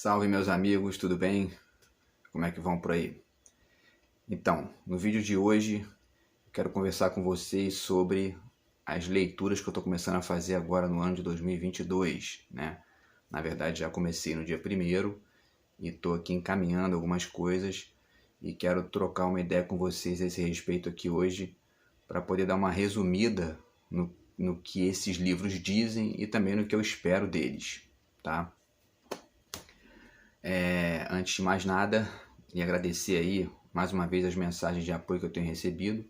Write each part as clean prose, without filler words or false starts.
Salve meus amigos, tudo bem? Como é que vão por aí? Então, no vídeo de hoje eu quero conversar com vocês sobre as leituras que eu estou começando a fazer agora no ano de 2022, né? Na verdade já comecei no dia 1º e estou aqui encaminhando algumas coisas e quero trocar uma ideia com vocês a esse respeito aqui hoje para poder dar uma resumida no que esses livros dizem e também no que eu espero deles, tá? Antes de mais nada, e agradecer aí mais uma vez as mensagens de apoio que eu tenho recebido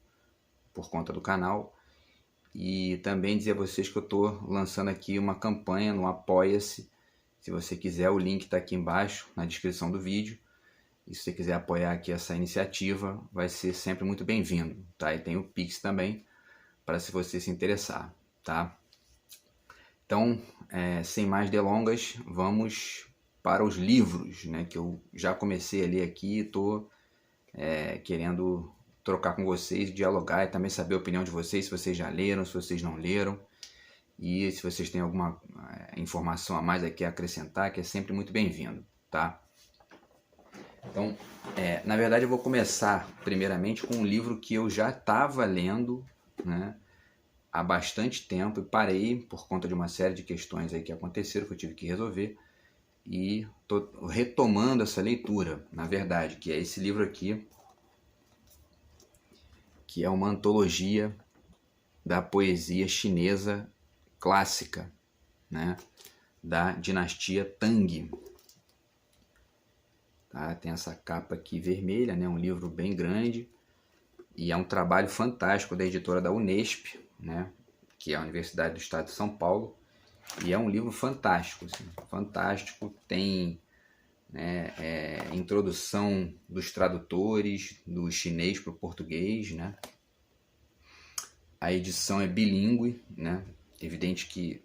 por conta do canal e também dizer a vocês que eu estou lançando aqui uma campanha no Apoia-se. Se você quiser, o link está aqui embaixo na descrição do vídeo, e se você quiser apoiar aqui essa iniciativa, vai ser sempre muito bem-vindo, tá? E tem o Pix também, para se você se interessar, tá? Então, sem mais delongas, vamos para os livros, né, que eu já comecei a ler aqui e estou querendo trocar com vocês, dialogar e também saber a opinião de vocês, se vocês já leram, se vocês não leram, e se vocês têm alguma informação a mais aqui a acrescentar, que é sempre muito bem-vindo, tá? Então, na verdade eu vou começar primeiramente com um livro que eu já estava lendo, né, há bastante tempo e parei por conta de uma série de questões aí que aconteceram, que eu tive que resolver, e estou retomando essa leitura, na verdade, que é esse livro aqui, que é uma antologia da poesia chinesa clássica, né, da dinastia Tang. Tá? Tem essa capa aqui vermelha, né, um livro bem grande, e é um trabalho fantástico da editora da Unesp, né, que é a Universidade do Estado de São Paulo, e é um livro fantástico, assim, fantástico. Tem introdução dos tradutores do chinês para o português, né? A edição é bilíngue, né? Evidente que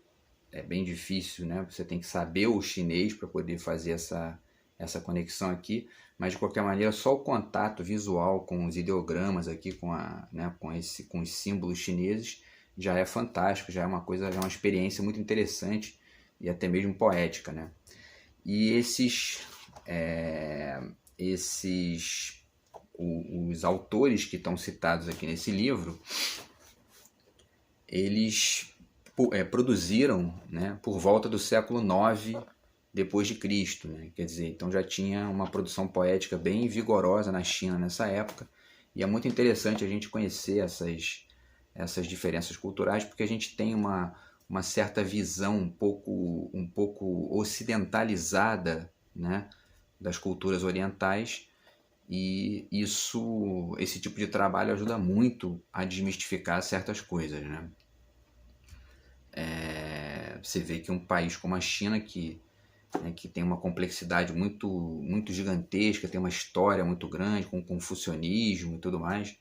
é bem difícil, né? Você tem que saber o chinês para poder fazer essa conexão aqui, mas de qualquer maneira só o contato visual com os ideogramas aqui, com os símbolos chineses, já é fantástico, já é uma coisa, já é uma experiência muito interessante e até mesmo poética, né? E os autores que estão citados aqui nesse livro, eles produziram, né, por volta do século IX depois de Cristo, né? Quer dizer, então já tinha uma produção poética bem vigorosa na China nessa época, e é muito interessante a gente conhecer essas diferenças culturais, porque a gente tem uma certa visão um pouco ocidentalizada, né, das culturas orientais, e esse tipo de trabalho ajuda muito a desmistificar certas coisas, né? Você vê que um país como a China, que tem uma complexidade muito gigantesca, tem uma história muito grande, com confucionismo e tudo mais,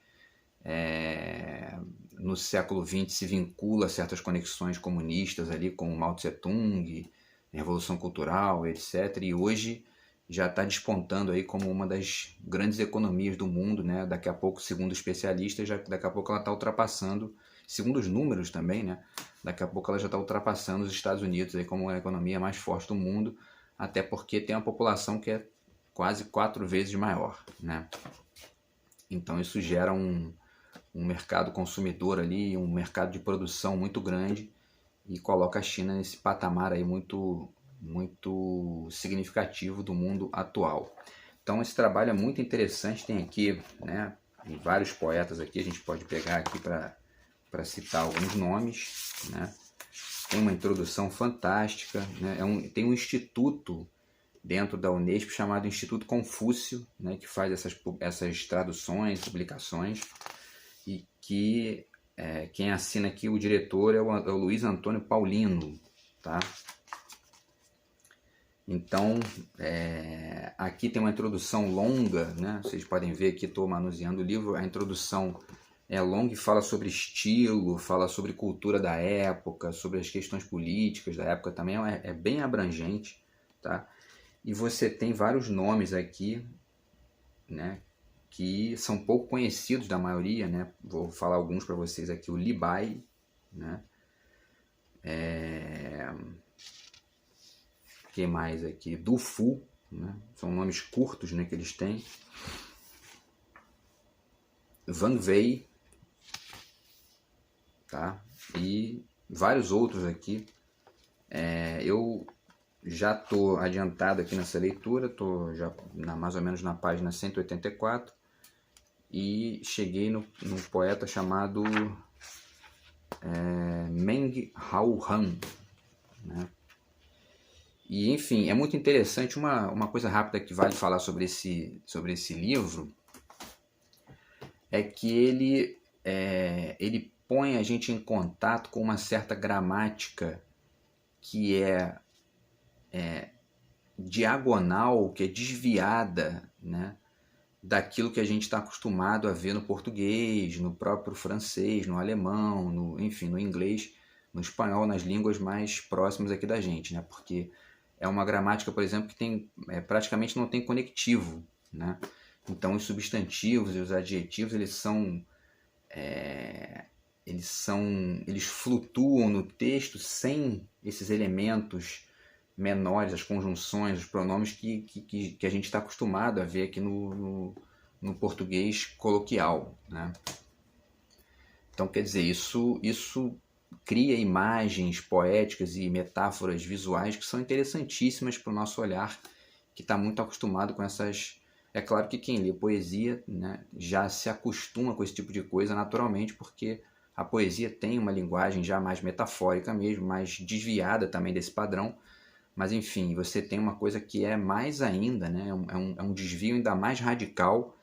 no século XX se vincula a certas conexões comunistas ali com Mao Tse-tung, Revolução Cultural, etc. E hoje já está despontando aí como uma das grandes economias do mundo, né? Daqui a pouco, segundo especialistas, daqui a pouco ela está ultrapassando, segundo os números também, né? Daqui a pouco ela já está ultrapassando os Estados Unidos aí como a economia mais forte do mundo, até porque tem uma população que é quase 4 vezes maior, né? Então isso gera um mercado consumidor ali, um mercado de produção muito grande, e coloca a China nesse patamar aí muito significativo do mundo atual. Então esse trabalho é muito interessante, tem aqui, né, vários poetas aqui, a gente pode pegar aqui para citar alguns nomes, né? Tem uma introdução fantástica, né? Tem um instituto dentro da Unesp chamado Instituto Confúcio, né, que faz essas traduções, publicações, e que quem assina aqui, o diretor, é o Luiz Antônio Paulino, tá? Então, aqui tem uma introdução longa, né? Vocês podem ver aqui, estou manuseando o livro, a introdução é longa e fala sobre estilo, fala sobre cultura da época, sobre as questões políticas da época também, é bem abrangente, tá? E você tem vários nomes aqui, né, que são pouco conhecidos da maioria, né? Vou falar alguns para vocês aqui. O Li Bai, né? Que mais aqui? Du Fu, né? São nomes curtos, né, que eles têm. Van Wey, tá? E vários outros aqui. Eu já estou adiantado aqui nessa leitura, estou já mais ou menos na página 184 e cheguei no poeta chamado Meng Hao Han, né? E enfim, é muito interessante, uma coisa rápida que vale falar sobre esse livro é que ele põe a gente em contato com uma certa gramática que é diagonal, que é desviada, né, daquilo que a gente está acostumado a ver no português, no próprio francês, no alemão, enfim, no inglês, no espanhol, nas línguas mais próximas aqui da gente, né? Porque é uma gramática, por exemplo, que tem, praticamente não tem conectivo, né? Então os substantivos e os adjetivos eles flutuam no texto sem esses elementos menores, as conjunções, os pronomes que a gente está acostumado a ver aqui no português coloquial, né? Então, quer dizer, isso cria imagens poéticas e metáforas visuais que são interessantíssimas para o nosso olhar, que está muito acostumado com essas... É claro que quem lê poesia, né, já se acostuma com esse tipo de coisa naturalmente, porque a poesia tem uma linguagem já mais metafórica mesmo, mais desviada também desse padrão. Mas enfim, você tem uma coisa que é mais ainda, né? É um desvio ainda mais radical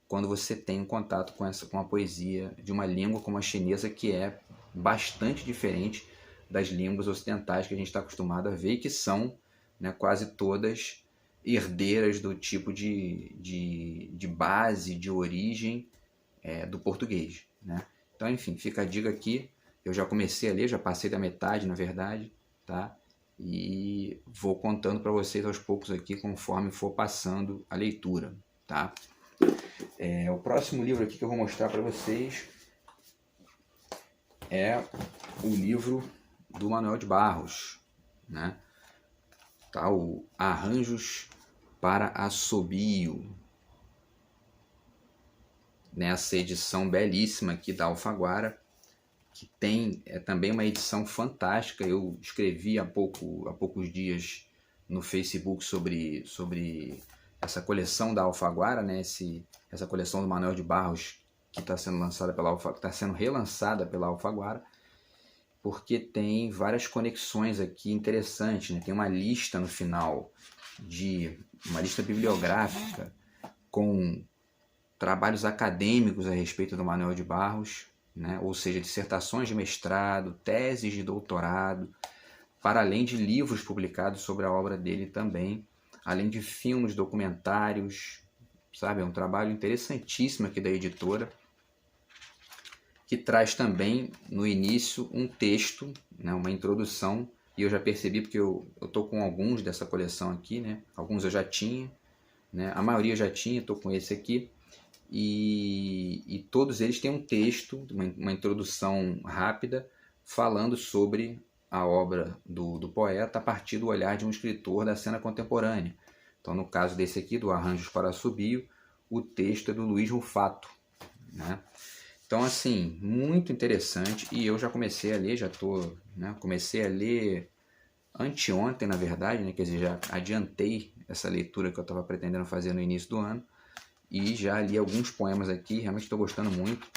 quando você tem um contato com a poesia de uma língua como a chinesa, que é bastante diferente das línguas ocidentais que a gente está acostumado a ver, e que são, né, quase todas herdeiras do tipo de base, de origem do português, né? Então, enfim, fica a dica aqui. Eu já comecei a ler, já passei da metade, na verdade, tá? E vou contando para vocês aos poucos aqui, conforme for passando a leitura, tá? O próximo livro aqui que eu vou mostrar para vocês é o livro do Manuel de Barros, né? Tá, o Arranjos para Assobio, nessa edição belíssima aqui da Alfaguara, que tem também uma edição fantástica. Eu escrevi há poucos dias no Facebook sobre essa coleção da Alfaguara, né? Essa coleção do Manuel de Barros que está sendo lançada está sendo relançada pela Alfaguara, porque tem várias conexões aqui interessantes, né? Tem uma lista no final, uma lista bibliográfica com trabalhos acadêmicos a respeito do Manuel de Barros, né? Ou seja, dissertações de mestrado, teses de doutorado, para além de livros publicados sobre a obra dele também, além de filmes, documentários, sabe? É um trabalho interessantíssimo aqui da editora, que traz também no início um texto, né? Uma introdução, e eu já percebi, porque eu estou com alguns dessa coleção aqui, né? Alguns eu já tinha, né? A maioria eu já tinha, estou com esse aqui. E todos eles têm um texto, uma introdução rápida, falando sobre a obra do poeta a partir do olhar de um escritor da cena contemporânea. Então, no caso desse aqui, do Arranjos para Assobio, o texto é do Luiz Rufato, né? Então, assim, muito interessante, e eu já comecei a ler, comecei a ler anteontem, na verdade, né? Quer dizer, já adiantei essa leitura que eu estava pretendendo fazer no início do ano, e já li alguns poemas aqui, realmente estou gostando muito,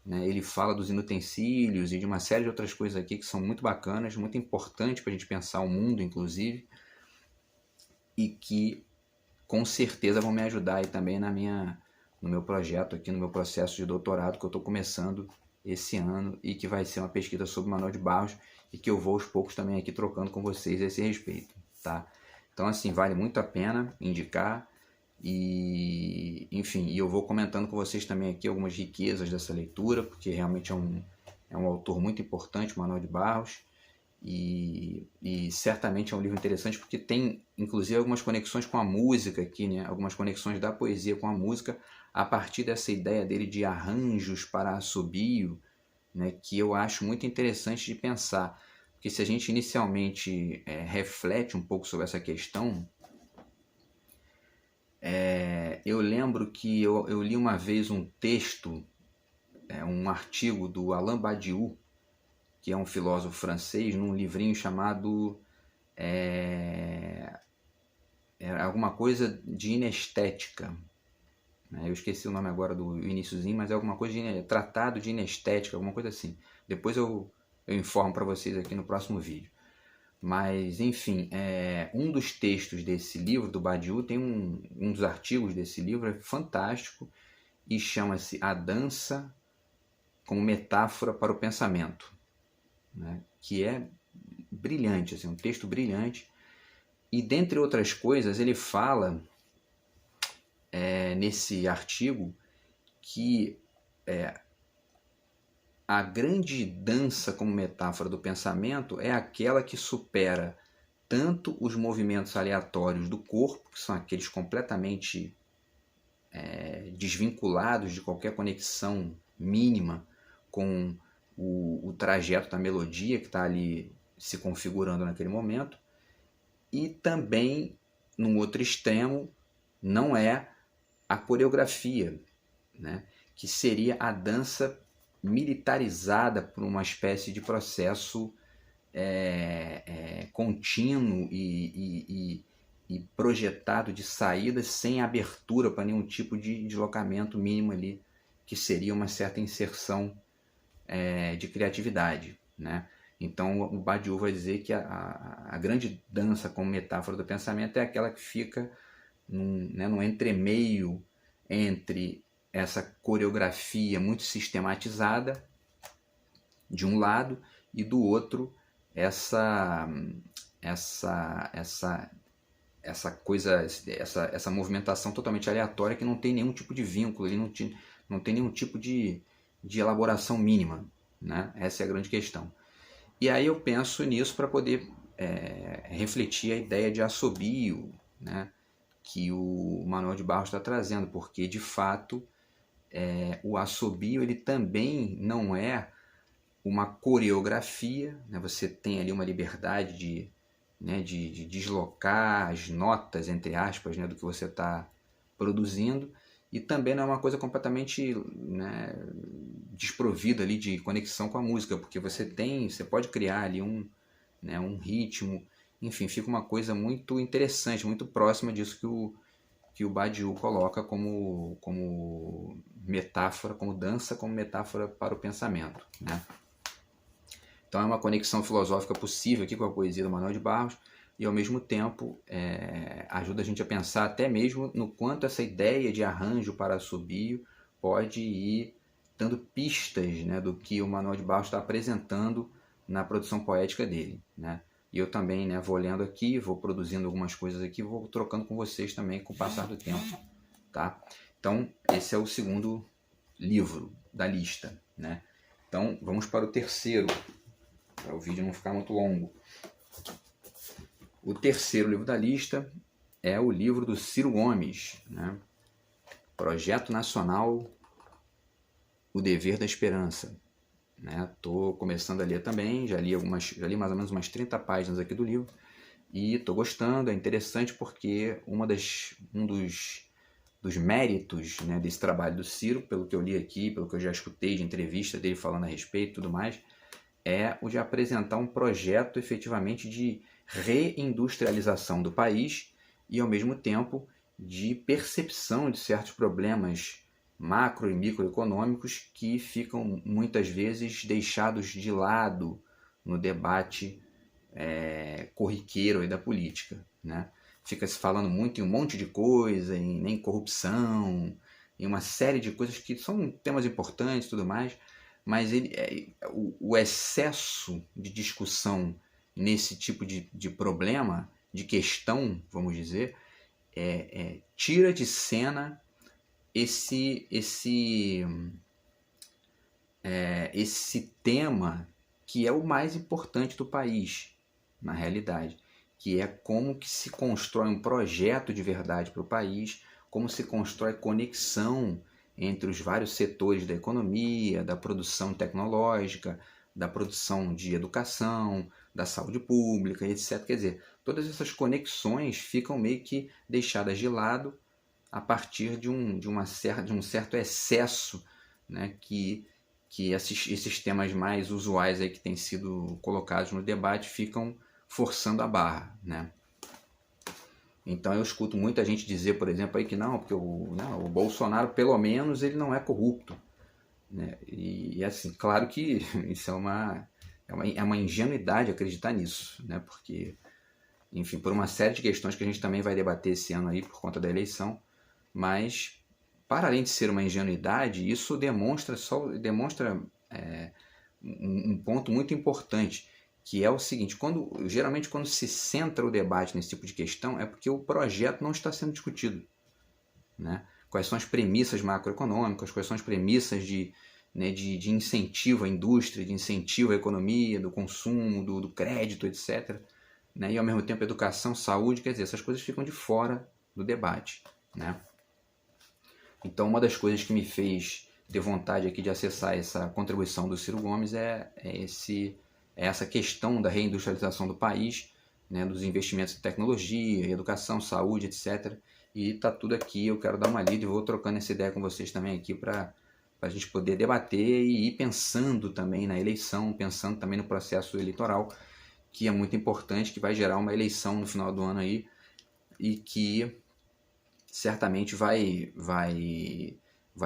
né? Ele fala dos inutensílios e de uma série de outras coisas aqui que são muito bacanas, muito importantes para a gente pensar o mundo, inclusive, e que com certeza vão me ajudar aí também no meu projeto aqui, no meu processo de doutorado que eu estou começando esse ano, e que vai ser uma pesquisa sobre Manuel de Barros, e que eu vou aos poucos também aqui trocando com vocês a esse respeito, tá? Então, assim, vale muito a pena indicar. E, enfim, eu vou comentando com vocês também aqui algumas riquezas dessa leitura, porque realmente é um autor muito importante, Manuel de Barros, e certamente é um livro interessante porque tem, inclusive, algumas conexões com a música aqui, né? Algumas conexões da poesia com a música, a partir dessa ideia dele de arranjos para assobio, né? Que eu acho muito interessante de pensar, porque se a gente inicialmente reflete um pouco sobre essa questão, Eu lembro que eu li uma vez um texto, um artigo do Alain Badiou, que é um filósofo francês, num livrinho chamado alguma coisa de inestética. Eu esqueci o nome agora do iniciozinho, mas é alguma coisa de tratado de inestética, alguma coisa assim. Depois eu informo para vocês aqui no próximo vídeo. Mas, enfim, um dos textos desse livro, do Badiou, tem um dos artigos desse livro, é fantástico, e chama-se A Dança como Metáfora para o Pensamento, né? Que é brilhante, assim, um texto brilhante. E, dentre outras coisas, ele fala nesse artigo que a grande dança como metáfora do pensamento é aquela que supera tanto os movimentos aleatórios do corpo, que são aqueles completamente desvinculados de qualquer conexão mínima com o trajeto da melodia que está ali se configurando naquele momento, e também, no outro extremo, não é a coreografia, né? Que seria a dança militarizada por uma espécie de processo contínuo e projetado de saídas sem abertura para nenhum tipo de deslocamento mínimo ali, que seria uma certa inserção de criatividade, né? Então o Badiou vai dizer que a grande dança como metáfora do pensamento é aquela que fica num entremeio entre essa coreografia muito sistematizada de um lado e do outro essa coisa, essa movimentação totalmente aleatória que não tem nenhum tipo de vínculo, ele não tem nenhum tipo de elaboração mínima, né? Essa é a grande questão. E aí eu penso nisso para poder refletir a ideia de assobio, né, que o Manuel de Barros está trazendo, porque de fato o assobio ele também não é uma coreografia, né? Você tem ali uma liberdade de deslocar as notas, entre aspas, né, do que você está produzindo, e também não é uma coisa completamente, né, desprovida ali de conexão com a música, porque você pode criar ali um ritmo, enfim, fica uma coisa muito interessante, muito próxima disso que o Badiou coloca como metáfora, como dança, como metáfora para o pensamento, né? Então é uma conexão filosófica possível aqui com a poesia do Manuel de Barros, e ao mesmo tempo ajuda a gente a pensar até mesmo no quanto essa ideia de arranjo para assobio pode ir dando pistas, né, do que o Manuel de Barros está apresentando na produção poética dele, né? E eu também, né, vou lendo aqui, vou produzindo algumas coisas aqui, vou trocando com vocês também com o passar do tempo, tá? Então esse é o segundo livro da lista, né? Então vamos para o terceiro, para o vídeo não ficar muito longo. O terceiro livro da lista é o livro do Ciro Gomes, né? Projeto Nacional O Dever da Esperança. Estou começando a ler também, já li mais ou menos umas 30 páginas aqui do livro, e estou gostando, é interessante porque um dos méritos, né, desse trabalho do Ciro, pelo que eu li aqui, pelo que eu já escutei de entrevista dele falando a respeito e tudo mais, é o de apresentar um projeto efetivamente de reindustrialização do país e, ao mesmo tempo, de percepção de certos problemas macro e microeconômicos que ficam muitas vezes deixados de lado no debate corriqueiro aí da política, né? Fica se falando muito em um monte de coisa, em corrupção, em uma série de coisas que são temas importantes e tudo mais, mas o excesso de discussão nesse tipo de problema, de questão, vamos dizer, tira de cena esse tema que é o mais importante do país, na realidade, que é como que se constrói um projeto de verdade para o país, como se constrói conexão entre os vários setores da economia, da produção tecnológica, da produção de educação, da saúde pública, etc. Quer dizer, todas essas conexões ficam meio que deixadas de lado a partir de um certo excesso, né, que esses temas mais usuais aí que têm sido colocados no debate ficam forçando a barra, né? Então eu escuto muita gente dizer, por exemplo, aí que não, porque o Bolsonaro, pelo menos, ele não é corrupto, né? E assim, claro que isso é uma ingenuidade acreditar nisso, né? Porque, enfim, por uma série de questões que a gente também vai debater esse ano aí por conta da eleição, mas para além de ser uma ingenuidade, isso demonstra um ponto muito importante, que é o seguinte: geralmente quando se centra o debate nesse tipo de questão é porque o projeto não está sendo discutido, né? Quais são as premissas macroeconômicas, quais são as premissas de incentivo à indústria, de incentivo à economia, do consumo, do crédito, etc. Né? E ao mesmo tempo educação, saúde, quer dizer, essas coisas ficam de fora do debate, né? Então uma das coisas que me fez ter vontade aqui de acessar essa contribuição do Ciro Gomes é essa questão da reindustrialização do país, né, dos investimentos em tecnologia, educação, saúde, etc. E está tudo aqui, eu quero dar uma lida e vou trocando essa ideia com vocês também aqui para a gente poder debater e ir pensando também na eleição, pensando também no processo eleitoral, que é muito importante, que vai gerar uma eleição no final do ano aí e que certamente vai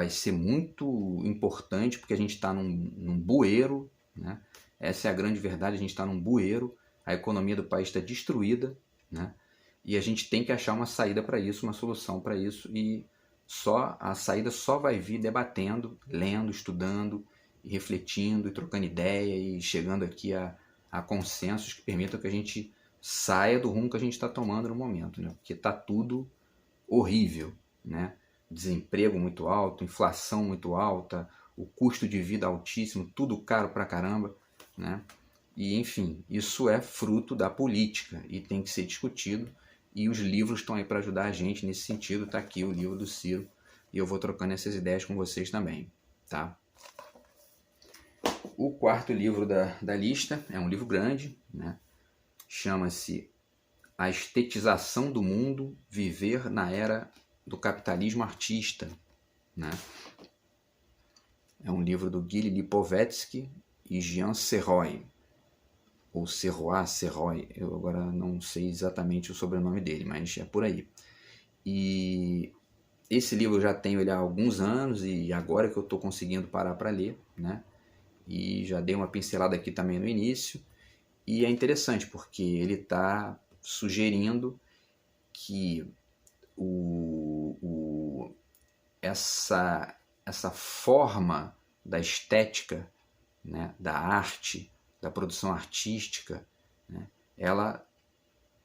ser muito importante, porque a gente está num bueiro, né? Essa é a grande verdade, a gente está num bueiro, a economia do país está destruída, né? E a gente tem que achar uma saída para isso, uma solução para isso, e a saída só vai vir debatendo, lendo, estudando, e refletindo, e trocando ideia, e chegando aqui a consensos que permitam que a gente saia do rumo que a gente está tomando no momento, né? Porque está tudo horrível, né? Desemprego muito alto, inflação muito alta, o custo de vida altíssimo, tudo caro pra caramba, né? E enfim, isso é fruto da política e tem que ser discutido, e os livros estão aí para ajudar a gente nesse sentido. Tá aqui o livro do Ciro e eu vou trocando essas ideias com vocês também, tá? O quarto livro da lista é um livro grande, né? Chama-se A Estetização do Mundo, Viver na Era do Capitalismo Artista, né? É um livro do Gili Lipovetsky e Jean Serroy, ou Serroy, eu agora não sei exatamente o sobrenome dele, mas é por aí. E esse livro eu já tenho ele há alguns anos e agora que eu estou conseguindo parar para ler, né? E já dei uma pincelada aqui também no início, e é interessante porque ele está sugerindo que essa forma da estética, né, da arte, da produção artística, né, ela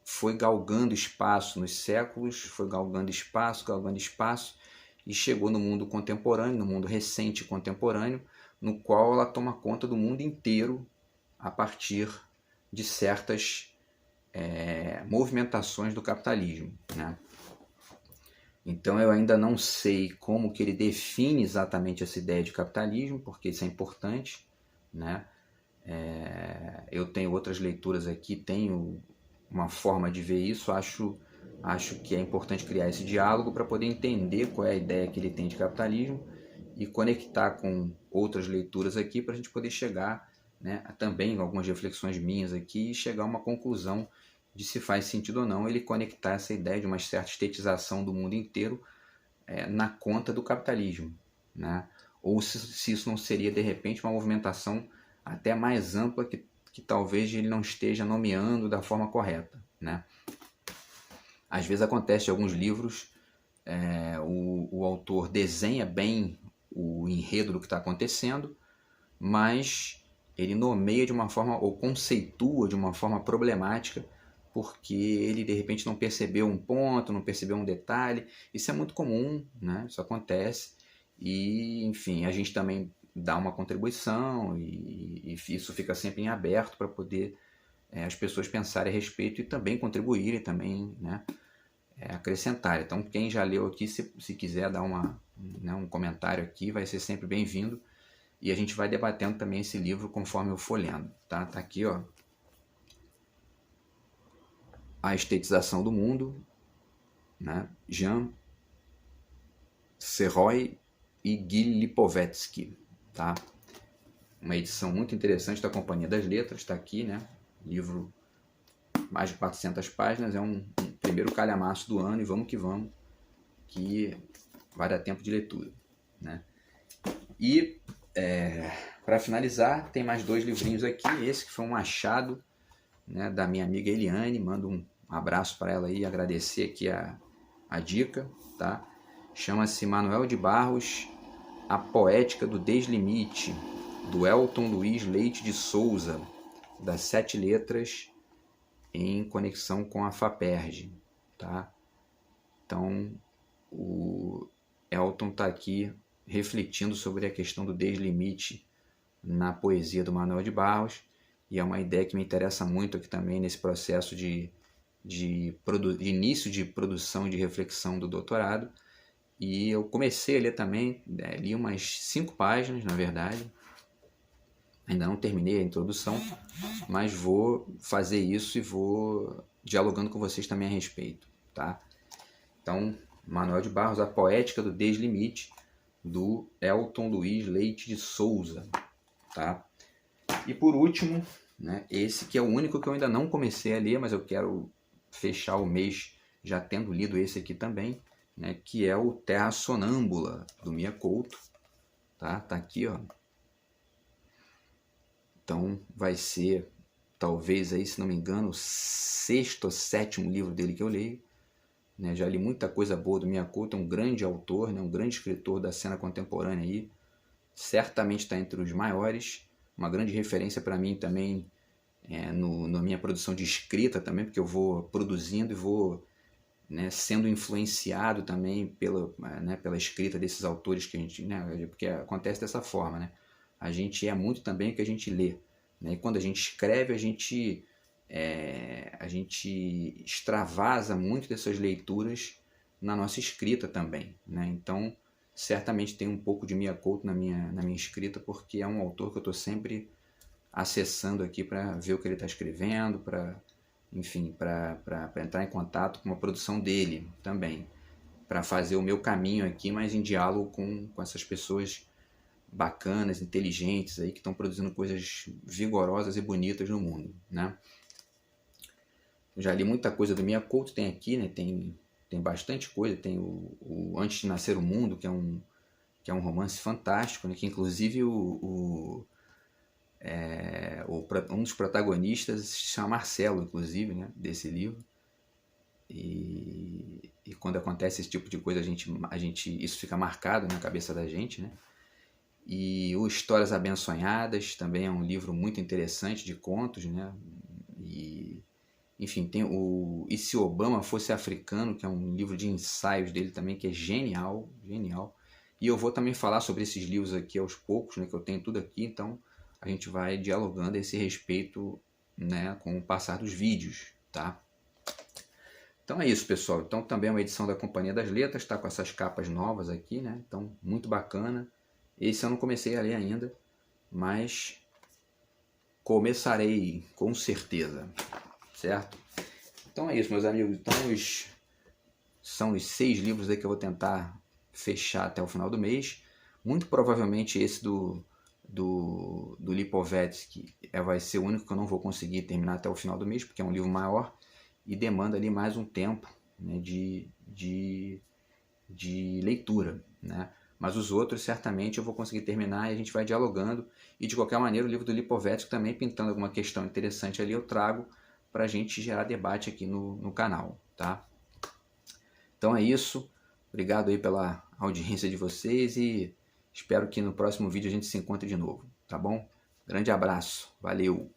foi galgando espaço nos séculos, foi galgando espaço, e chegou no mundo contemporâneo, no mundo recente e contemporâneo, no qual ela toma conta do mundo inteiro a partir de certas movimentações do capitalismo, né? Então eu ainda não sei como que ele define exatamente essa ideia de capitalismo, porque isso é importante, né? Eu tenho outras leituras aqui, tenho uma forma de ver isso, acho que é importante criar esse diálogo para poder entender qual é a ideia que ele tem de capitalismo e conectar com outras leituras aqui para a gente poder chegar, né, também algumas reflexões minhas aqui e chegar a uma conclusão de se faz sentido ou não ele conectar essa ideia de uma certa estetização do mundo inteiro na conta do capitalismo, né? Ou se isso não seria de repente uma movimentação até mais ampla que talvez ele não esteja nomeando da forma correta, né? Às vezes acontece em alguns livros, o autor desenha bem o enredo do que está acontecendo, mas ele nomeia de uma forma, ou conceitua de uma forma problemática, porque ele de repente não percebeu um ponto, não percebeu um detalhe. Isso é muito comum, né? Isso acontece, e enfim, a gente também dá uma contribuição e isso fica sempre em aberto para poder as pessoas pensarem a respeito e também contribuírem, também, né, acrescentar. Então quem já leu aqui, se quiser dar um comentário aqui, vai ser sempre bem-vindo, e a gente vai debatendo também esse livro conforme eu for lendo, tá? Tá aqui, ó, A Estetização do Mundo, né? Jean Serroy e Gil Lipovetsky, tá? Uma edição muito interessante da Companhia das Letras, está aqui, né? Livro, mais de 400 páginas, é um primeiro calhamaço do ano e vamos que vamos, que vai dar tempo de leitura, né? E, para finalizar, tem mais 2 livrinhos aqui, esse que foi um achado, né, da minha amiga Eliane, mando um abraço para ela aí, agradecer aqui a dica, tá? Chama-se Manuel de Barros, A Poética do Deslimite, do Elton Luiz Leite de Souza, das 7 letras, em conexão com a FAPERJ, tá? Então, o Elton está aqui refletindo sobre a questão do deslimite na poesia do Manuel de Barros, e é uma ideia que me interessa muito aqui também nesse processo de início de produção e de reflexão do doutorado. E eu comecei a ler também, li umas 5 páginas, na verdade. Ainda não terminei a introdução, mas vou fazer isso e vou dialogando com vocês também a respeito, tá? Então, Manuel de Barros, A Poética do Deslimite, do Elton Luiz Leite de Souza, tá? E por último, né, esse que é o único que eu ainda não comecei a ler, mas eu quero fechar o mês já tendo lido esse aqui também, né, que é o Terra Sonâmbula, do Mia Couto, tá? Tá aqui, ó. Então vai ser, talvez aí, se não me engano, o 6º ou 7º livro dele que eu leio, né? Já li muita coisa boa do Mia Couto, é um grande autor, né? Um grande escritor da cena contemporânea aí, certamente está entre os maiores, uma grande referência para mim também na minha produção de escrita também, porque eu vou produzindo e vou, né, sendo influenciado também pela escrita desses autores que a gente, né, porque acontece dessa forma, né? A gente é muito também o que a gente lê, né? E quando a gente escreve, a gente extravasa muito dessas leituras na nossa escrita também, né? Então, certamente tem um pouco de Mia Couto na minha escrita, porque é um autor que eu estou sempre acessando aqui para ver o que ele está escrevendo, para entrar em contato com a produção dele também, para fazer o meu caminho aqui, mas em diálogo com essas pessoas bacanas, inteligentes aí, que estão produzindo coisas vigorosas e bonitas no mundo, né? Eu já li muita coisa do Mia Couto, tem aqui, né? Tem bastante coisa, tem o Antes de Nascer o Mundo, que é um romance fantástico, né? Que inclusive um dos protagonistas se chama Marcelo, inclusive, né? Desse livro. E quando acontece esse tipo de coisa, isso fica marcado na cabeça da gente, né? E o Histórias Abençonhadas também é um livro muito interessante de contos, né? E, enfim, tem E Se Obama Fosse Africano, que é um livro de ensaios dele também, que é genial, genial. E eu vou também falar sobre esses livros aqui aos poucos, né? Que eu tenho tudo aqui, então a gente vai dialogando a esse respeito, né, com o passar dos vídeos, tá? Então é isso, pessoal. Então também é uma edição da Companhia das Letras, está com essas capas novas aqui, né? Então, muito bacana. Esse eu não comecei a ler ainda, mas começarei com certeza, certo? Então é isso, meus amigos. Então são os 6 livros aí que eu vou tentar fechar até o final do mês. Muito provavelmente esse do Lipovetsky vai ser o único que eu não vou conseguir terminar até o final do mês, porque é um livro maior e demanda ali mais um tempo, né, de leitura, né? Mas os outros certamente eu vou conseguir terminar e a gente vai dialogando. E de qualquer maneira o livro do Lipovetsky também, pintando alguma questão interessante ali, eu trago para a gente gerar debate aqui no canal, tá? Então é isso. Obrigado aí pela audiência de vocês e espero que no próximo vídeo a gente se encontre de novo, tá bom? Grande abraço. Valeu!